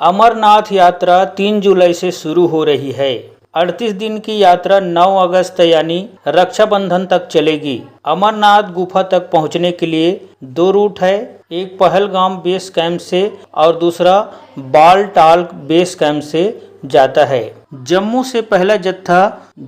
अमरनाथ यात्रा 3 जुलाई से शुरू हो रही है। 38 दिन की यात्रा 9 अगस्त यानी रक्षाबंधन तक चलेगी। अमरनाथ गुफा तक पहुंचने के लिए 2 रूट है, एक पहलगाम बेस कैंप से और दूसरा बालटाल बेस कैंप से जाता है। जम्मू से पहला जत्था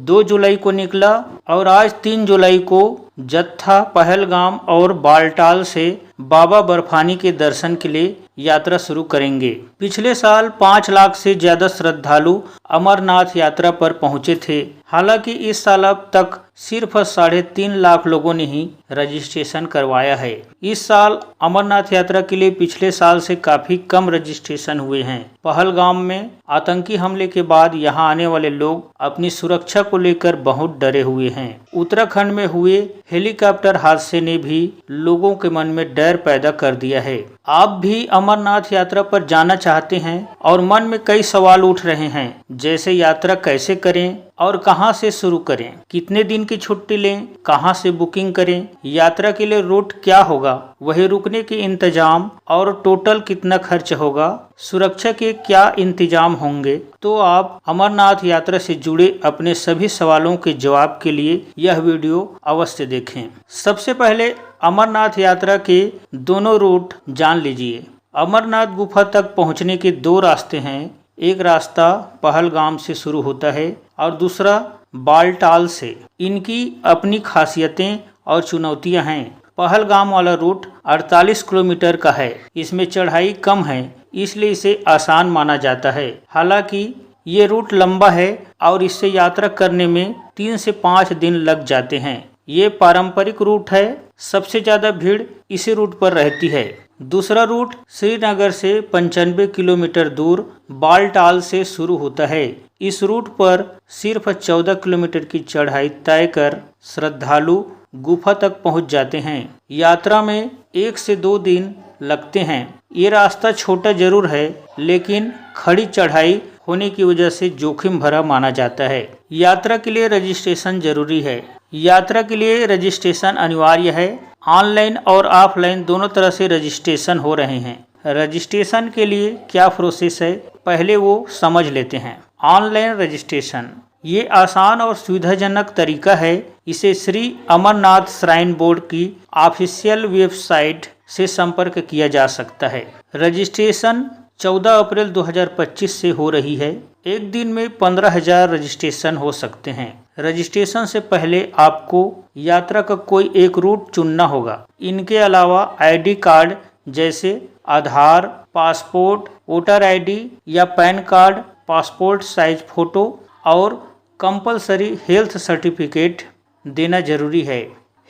2 जुलाई को निकला और आज 3 जुलाई को जत्था पहलगाम और बालटाल से बाबा बर्फानी के दर्शन के लिए यात्रा शुरू करेंगे। पिछले साल 5 लाख से ज्यादा श्रद्धालु अमरनाथ यात्रा पर पहुंचे थे। हालांकि इस साल अब तक सिर्फ 3.5 लाख लोगों ने ही रजिस्ट्रेशन करवाया है। इस साल अमरनाथ यात्रा के लिए पिछले साल से काफी कम रजिस्ट्रेशन हुए हैं। पहलगाम में आतंकी हमले के बाद यहां आने वाले लोग अपनी सुरक्षा को लेकर बहुत डरे हुए हैं। उत्तराखंड में हुए हेलीकॉप्टर हादसे ने भी लोगों के मन में डर पैदा कर दिया है। आप भी अमरनाथ यात्रा पर जाना चाहते हैं और मन में कई सवाल उठ रहे हैं, जैसे यात्रा कैसे करें और कहां से शुरू करें, कितने दिन की छुट्टी लें, कहां से बुकिंग करें, यात्रा के लिए रूट क्या होगा, वही रुकने के इंतजाम और टोटल कितना खर्च होगा, सुरक्षा के क्या इंतजाम होंगे। तो आप अमरनाथ यात्रा से जुड़े अपने सभी सवालों के जवाब के लिए यह वीडियो अवश्य देखें। सबसे पहले अमरनाथ यात्रा के दोनों रूट जान लीजिए। अमरनाथ गुफा तक पहुंचने के 2 रास्ते हैं। एक रास्ता पहलगाम से शुरू होता है और दूसरा बालटाल से। इनकी अपनी खासियतें और चुनौतियां हैं। पहलगाम वाला रूट 48 किलोमीटर का है। इसमें चढ़ाई कम है, इसलिए इसे आसान माना जाता है। हालांकि ये रूट लंबा है और इससे यात्रा करने में 3 से 5 दिन लग जाते हैं। ये पारंपरिक रूट है, सबसे ज्यादा भीड़ इसी रूट पर रहती है। दूसरा रूट श्रीनगर से 95 किलोमीटर दूर बालटाल से शुरू होता है। इस रूट पर सिर्फ 14 किलोमीटर की चढ़ाई तय कर श्रद्धालु गुफा तक पहुंच जाते हैं। यात्रा में 1 से 2 दिन लगते हैं। ये रास्ता छोटा जरूर है, लेकिन खड़ी चढ़ाई होने की वजह से जोखिम भरा माना जाता है। यात्रा के लिए रजिस्ट्रेशन जरूरी है। यात्रा के लिए रजिस्ट्रेशन अनिवार्य है। ऑनलाइन और ऑफलाइन दोनों तरह से रजिस्ट्रेशन हो रहे हैं। रजिस्ट्रेशन के लिए क्या प्रोसेस है, पहले वो समझ लेते हैं। ऑनलाइन रजिस्ट्रेशन ये आसान और सुविधाजनक तरीका है। इसे श्री अमरनाथ श्राइन बोर्ड की ऑफिशियल वेबसाइट से संपर्क किया जा सकता है। रजिस्ट्रेशन 14 अप्रैल 2025 से हो रही है। एक दिन में 15,000 रजिस्ट्रेशन हो सकते हैं। रजिस्ट्रेशन से पहले आपको यात्रा का कोई एक रूट चुनना होगा। इनके अलावा आईडी कार्ड जैसे आधार, पासपोर्ट, वोटर आईडी या pan card, passport size photo और कंपलसरी हेल्थ सर्टिफिकेट देना जरूरी है।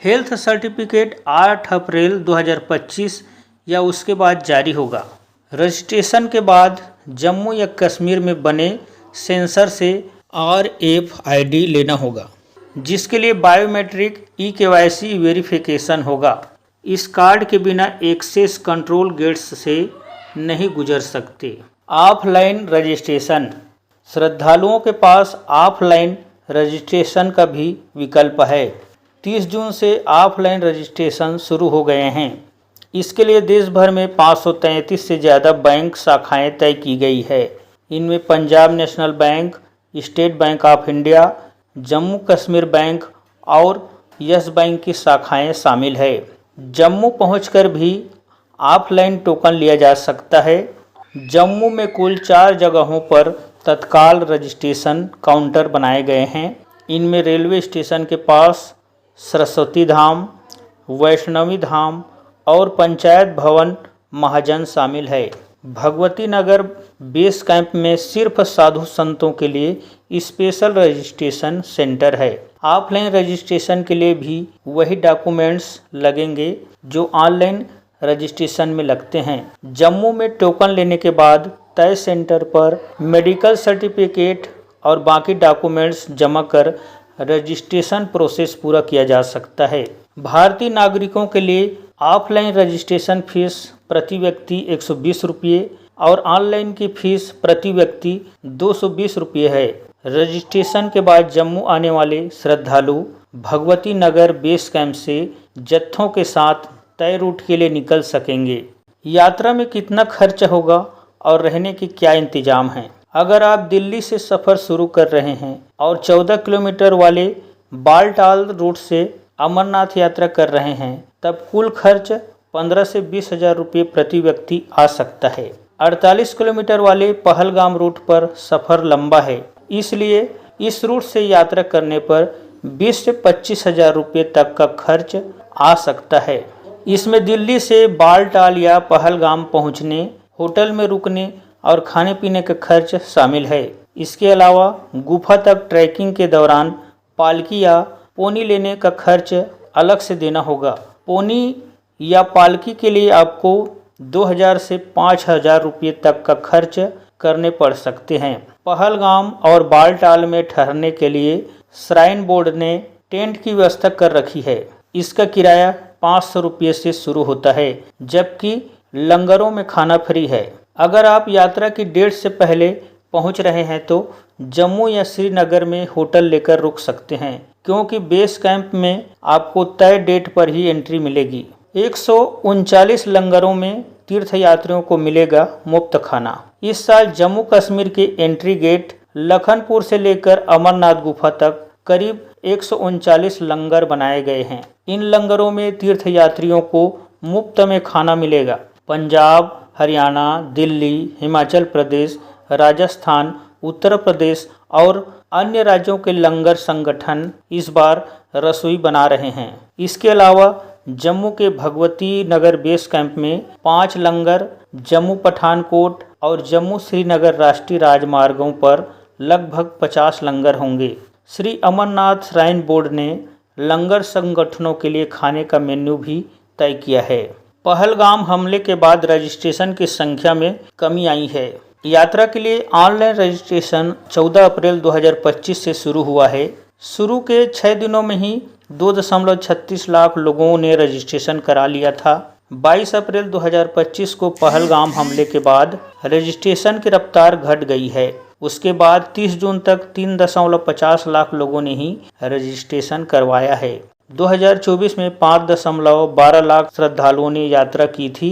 हेल्थ सर्टिफिकेट 8 अप्रैल 2025 या उसके बाद जारी होगा। रजिस्ट्रेशन के बाद जम्मू या कश्मीर में बने सेंसर से RFID लेना होगा, जिसके लिए बायोमेट्रिक eKYC वेरिफिकेशन होगा। इस कार्ड के बिना एक्सेस कंट्रोल गेट्स से नहीं गुजर सकते। ऑफलाइन रजिस्ट्रेशन श्रद्धालुओं के पास ऑफलाइन रजिस्ट्रेशन का भी विकल्प है। 30 जून से ऑफलाइन रजिस्ट्रेशन शुरू हो गए हैं। इसके लिए देश भर में 533 से ज़्यादा बैंक शाखाएं तय की गई है। इनमें Punjab national bank, state bank of India, Jammu Kashmir bank और यस बैंक की शाखाएं शामिल है। जम्मू पहुंचकर भी ऑफलाइन टोकन लिया जा सकता है। जम्मू में कुल 4 जगहों पर तत्काल रजिस्ट्रेशन काउंटर बनाए गए हैं। इनमें रेलवे स्टेशन के पास सरस्वती धाम, वैष्णवी धाम और पंचायत भवन महाजन शामिल है। भगवती नगर बेस कैंप में सिर्फ साधु संतों के लिए स्पेशल रजिस्ट्रेशन सेंटर है। ऑफलाइन रजिस्ट्रेशन के लिए भी वही डॉक्यूमेंट्स लगेंगे जो ऑनलाइन रजिस्ट्रेशन में लगते हैं। जम्मू में टोकन लेने के बाद तय सेंटर पर मेडिकल सर्टिफिकेट और बाकी डॉक्यूमेंट्स जमा कर रजिस्ट्रेशन प्रोसेस पूरा किया जा सकता है। भारतीय नागरिकों के लिए ऑफलाइन रजिस्ट्रेशन फीस प्रति व्यक्ति 120 रुपये और ऑनलाइन की फीस प्रति व्यक्ति 220 रुपये है। रजिस्ट्रेशन के बाद जम्मू आने वाले श्रद्धालु भगवती नगर बेस कैंप से जत्थों के साथ तय रूट के लिए निकल सकेंगे। यात्रा में कितना खर्च होगा और रहने की क्या इंतजाम हैं। अगर आप दिल्ली से सफ़र शुरू कर रहे हैं और 14 किलोमीटर वाले बालटाल रूट से अमरनाथ यात्रा कर रहे हैं, तब कुल खर्च 15 से 20 हज़ार रुपये प्रति व्यक्ति आ सकता है। 48 किलोमीटर वाले पहलगाम रूट पर सफ़र लंबा है, इसलिए इस रूट से यात्रा करने पर 20 से 25 हज़ार रुपये तक का खर्च आ सकता है। इसमें दिल्ली से बालटाल या पहलगाम पहुंचने, होटल में रुकने और खाने पीने का खर्च शामिल है। इसके अलावा गुफा तक ट्रैकिंग के दौरान पालकी या पोनी लेने का खर्च अलग से देना होगा। पोनी या पालकी के लिए आपको 2000 से 5000 रुपये तक का खर्च करने पड़ सकते हैं। पहलगाम और बालटाल में ठहरने के लिए श्राइन बोर्ड ने टेंट की व्यवस्था कर रखी है। इसका किराया 500 रुपये से शुरू होता है, जबकि लंगरों में खाना फ्री है। अगर आप यात्रा की डेट से पहले पहुंच रहे हैं तो जम्मू या श्रीनगर में होटल लेकर रुक सकते हैं, क्योंकि बेस कैंप में आपको तय डेट पर ही एंट्री मिलेगी। 139 लंगरों में तीर्थयात्रियों को मिलेगा मुफ्त खाना। इस साल जम्मू कश्मीर के एंट्री गेट लखनपुर से लेकर अमरनाथ गुफा तक करीब 139 लंगर बनाए गए हैं। इन लंगरों में तीर्थयात्रियों को मुफ्त में खाना मिलेगा। पंजाब, हरियाणा, दिल्ली, हिमाचल प्रदेश, राजस्थान, उत्तर प्रदेश और अन्य राज्यों के लंगर संगठन इस बार रसोई बना रहे हैं। इसके अलावा जम्मू के भगवती नगर बेस कैंप में 5 लंगर, जम्मू पठानकोट और जम्मू श्रीनगर राष्ट्रीय राजमार्गों पर लगभग 50 लंगर होंगे। श्री अमरनाथ श्राइन बोर्ड ने लंगर संगठनों के लिए खाने का मेन्यू भी तय किया है। पहलगाम हमले के बाद रजिस्ट्रेशन की संख्या में कमी आई है। यात्रा के लिए ऑनलाइन रजिस्ट्रेशन 14 अप्रैल 2025 से शुरू हुआ है। शुरू के 6 दिनों में ही 2.36 लाख लोगों ने रजिस्ट्रेशन करा लिया था। 22 अप्रैल 2025 को पहलगाम हमले के बाद रजिस्ट्रेशन की रफ्तार घट गई है। उसके बाद 30 जून तक 3.50 लाख लोगों ने ही रजिस्ट्रेशन करवाया है। 2024 में 5.12 लाख श्रद्धालुओं ने यात्रा की थी।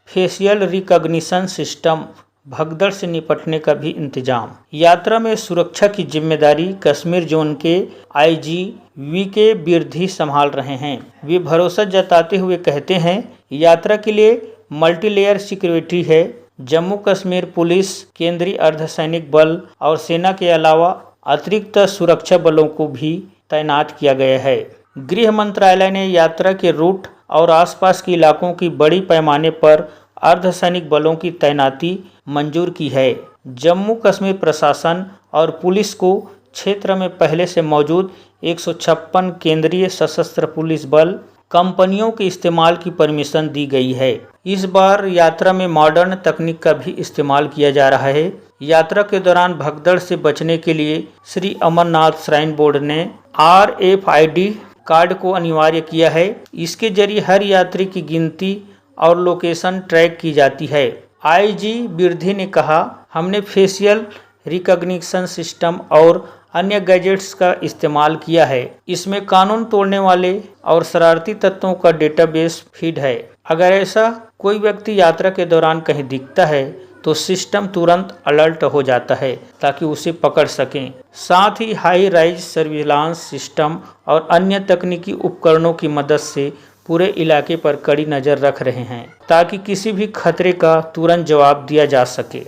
फेशियल रिकॉग्निशन सिस्टम, भगदड़ से निपटने का भी इंतजाम। यात्रा में सुरक्षा की जिम्मेदारी कश्मीर जोन के आईजी वीके बिरधी संभाल रहे हैं। वे भरोसा जताते हुए कहते हैं, यात्रा के लिए मल्टीलेयर सिक्योरिटी है। जम्मू कश्मीर पुलिस, केंद्रीय अर्धसैनिक बल और सेना के अलावा अतिरिक्त सुरक्षा बलों को भी तैनात किया गया है। गृह मंत्रालय ने यात्रा के रूट और आसपास के इलाकों की बड़ी पैमाने पर अर्धसैनिक बलों की तैनाती मंजूर की है। जम्मू कश्मीर प्रशासन और पुलिस को क्षेत्र में पहले से मौजूद 156 केंद्रीय सशस्त्र पुलिस बल कंपनियों के इस्तेमाल की परमिशन दी गई है। इस बार यात्रा में मॉडर्न तकनीक का भी इस्तेमाल किया जा रहा है। यात्रा के दौरान भगदड़ से बचने के लिए श्री अमरनाथ श्राइन बोर्ड ने RFID कार्ड को अनिवार्य किया है। इसके जरिए हर यात्री की गिनती और लोकेशन ट्रैक की जाती है। आईजी बिरधी ने कहा, हमने फेशियल रिकॉग्निशन सिस्टम और अन्य गैजेट्स का इस्तेमाल किया है। इसमें कानून तोड़ने वाले और शरारती तत्वों का डेटाबेस फीड है। अगर ऐसा कोई व्यक्ति यात्रा के दौरान कहीं दिखता है तो सिस्टम तुरंत अलर्ट हो जाता है ताकि उसे पकड़ सकें। साथ ही हाई राइज सर्विलांस सिस्टम और अन्य तकनीकी उपकरणों की मदद से पूरे इलाके पर कड़ी नज़र रख रहे हैं ताकि किसी भी खतरे का तुरंत जवाब दिया जा सके।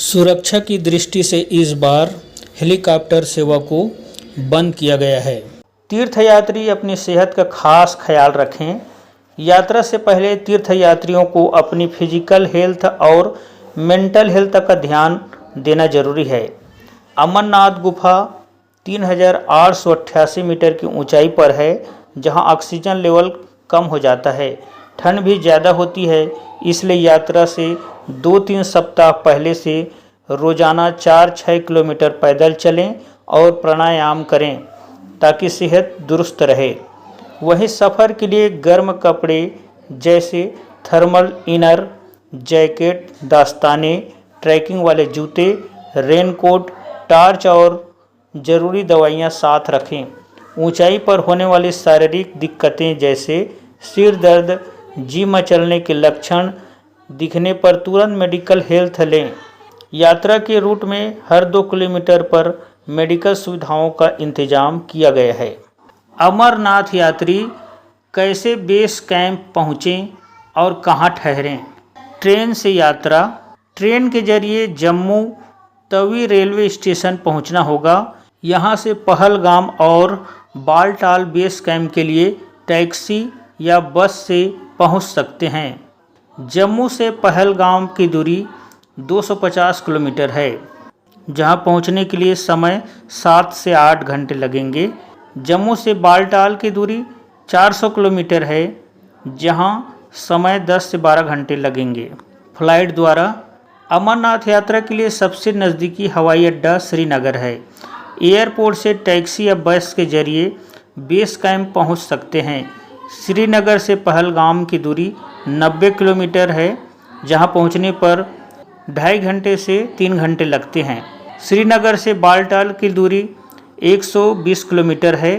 सुरक्षा की दृष्टि से इस बार हेलीकॉप्टर सेवा को बंद किया गया है। तीर्थयात्री अपनी सेहत का खास ख्याल रखें। यात्रा से पहले तीर्थयात्रियों को अपनी फिजिकल हेल्थ और मेंटल हेल्थ का ध्यान देना जरूरी है। अमरनाथ गुफा 3888 मीटर की ऊंचाई पर है, जहां ऑक्सीजन लेवल कम हो जाता है। ठंड भी ज़्यादा होती है, इसलिए यात्रा से 2-3 सप्ताह पहले से रोज़ाना 4-6 किलोमीटर पैदल चलें और प्राणायाम करें ताकि सेहत दुरुस्त रहे। वहीं सफ़र के लिए गर्म कपड़े जैसे थर्मल इनर, जैकेट, दस्ताने, ट्रैकिंग वाले जूते, रेनकोट, टॉर्च और ज़रूरी दवाइयाँ साथ रखें। ऊंचाई पर होने वाली शारीरिक दिक्कतें जैसे सिर दर्द, जी मचलने के लक्षण दिखने पर तुरंत मेडिकल हेल्थ लें। यात्रा के रूट में हर 2 किलोमीटर पर मेडिकल सुविधाओं का इंतजाम किया गया है। अमरनाथ यात्री कैसे बेस कैंप पहुँचें और कहाँ ठहरें? ट्रेन से यात्रा। ट्रेन के जरिए जम्मू तवी रेलवे स्टेशन पहुंचना होगा। यहां से पहलगाम और बालटाल बेस कैंप के लिए टैक्सी या बस से पहुंच सकते हैं। जम्मू से पहलगाम की दूरी 250 किलोमीटर है, जहां पहुंचने के लिए समय 7 से 8 घंटे लगेंगे। जम्मू से बालटाल की दूरी 400 किलोमीटर है, जहां समय 10 से 12 घंटे लगेंगे। फ्लाइट द्वारा अमरनाथ यात्रा के लिए सबसे नज़दीकी हवाई अड्डा श्रीनगर है। एयरपोर्ट से टैक्सी या बस के जरिए बेस कैंप पहुंच सकते हैं। श्रीनगर से पहलगाम की दूरी 90 किलोमीटर है, जहां पहुंचने पर 2.5 घंटे से 3 घंटे लगते हैं। श्रीनगर से बालटाल की दूरी 120 किलोमीटर है,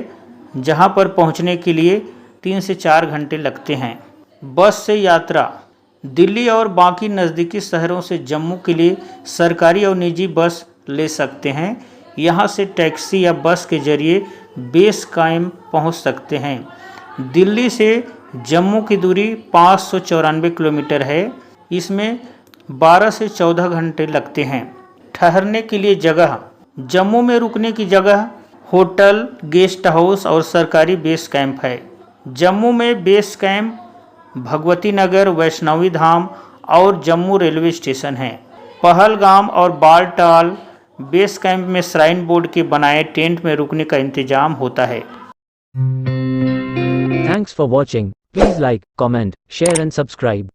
जहां पर पहुंचने के लिए 3 से 4 घंटे लगते हैं। बस से यात्रा। दिल्ली और बाकी नज़दीकी शहरों से जम्मू के लिए सरकारी और निजी बस ले सकते हैं। यहां से टैक्सी या बस के जरिए बेस कैंप पहुंच सकते हैं। दिल्ली से जम्मू की दूरी 594 किलोमीटर है। इसमें 12 से 14 घंटे लगते हैं। ठहरने के लिए जगह। जम्मू में रुकने की जगह होटल, गेस्ट हाउस और सरकारी बेस कैंप है। जम्मू में बेस कैंप भगवती नगर, वैष्णवी धाम और जम्मू रेलवे स्टेशन है। पहलगाम और बालटाल बेस कैंप में श्राइन बोर्ड के बनाए टेंट में रुकने का इंतजाम होता है। Thanks for watching. Please like, comment, share and subscribe.